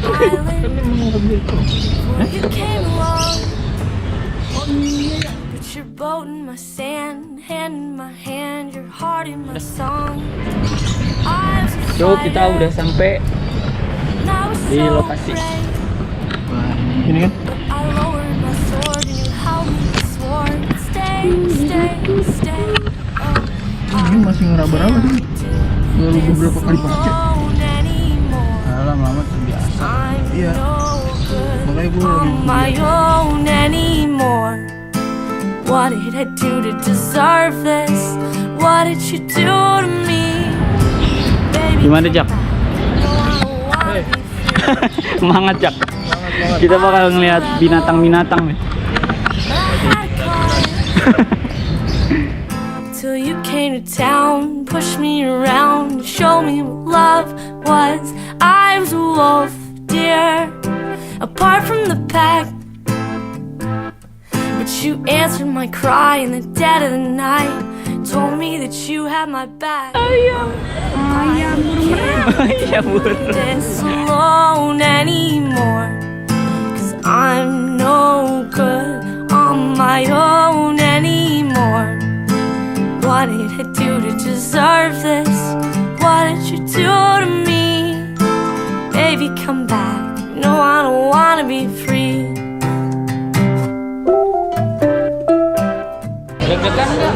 island before you came along. Put your boat in my sand, hand in my hand, your heart in my song. So kita udah sampai di lokasi. Wah, ini kan? Ini masih ngeraba-raba sih. Baru beberapa kali pakai. Lama-lama terbiasa. Iya. Makanya gue lagi What did I do to deserve this? What did you do to me? Gimana, Jak? Semangat, Jak. Kita bakal ngeliat binatang-binatang nih. Till you came to town, pushed me around, showed me what love was. I was a wolf, dear, apart from the pack. But you answered my cry in the dead of the night, told me that you had my back. Ayam, burung merak. Ayam, burung. This alone anymore, 'cause I'm no good on my own anymore. What did I do to deserve this? What did you do to me? Baby, come back. No, I don't wanna be free. Deg-degan nggak?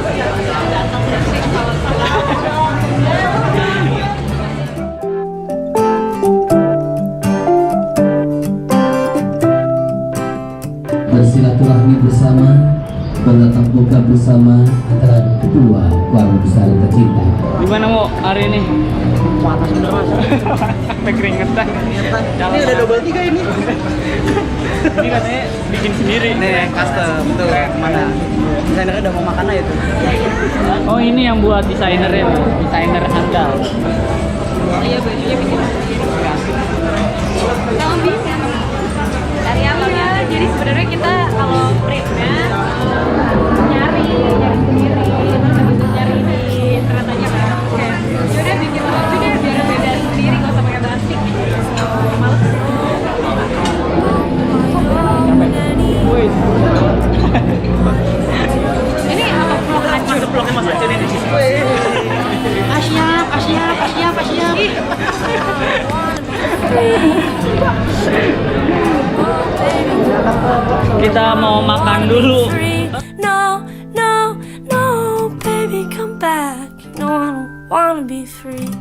Bersilaturahmi bersama, bertatap muka bersama antara kedua keluarga besar yang tercinta. Gimana mau hari ini? Panas bener mas. Sampai keringetan. Ini udah double 3 ini. Ini katanya bikin sendiri. Nih, custom tuh. Mana? Desainernya udah mau makan aja tuh. Oh, ini yang buat desainernya, desainer handal. Iya, bajunya bikin sendiri. Kalau bisa dari awal ya. Jadi sebenarnya kita kalau printnya nyari sendiri, terus habis itu nyari di internet aja kan. Kayak yaudah bikin baju deh biar beda sendiri, gak usah pakai batik. Males. Ini apa vlog Acun? Vlognya Mas Acun ini. Asyap. Kita mau makan dulu. No, baby, come back. No, I don't wanna be free.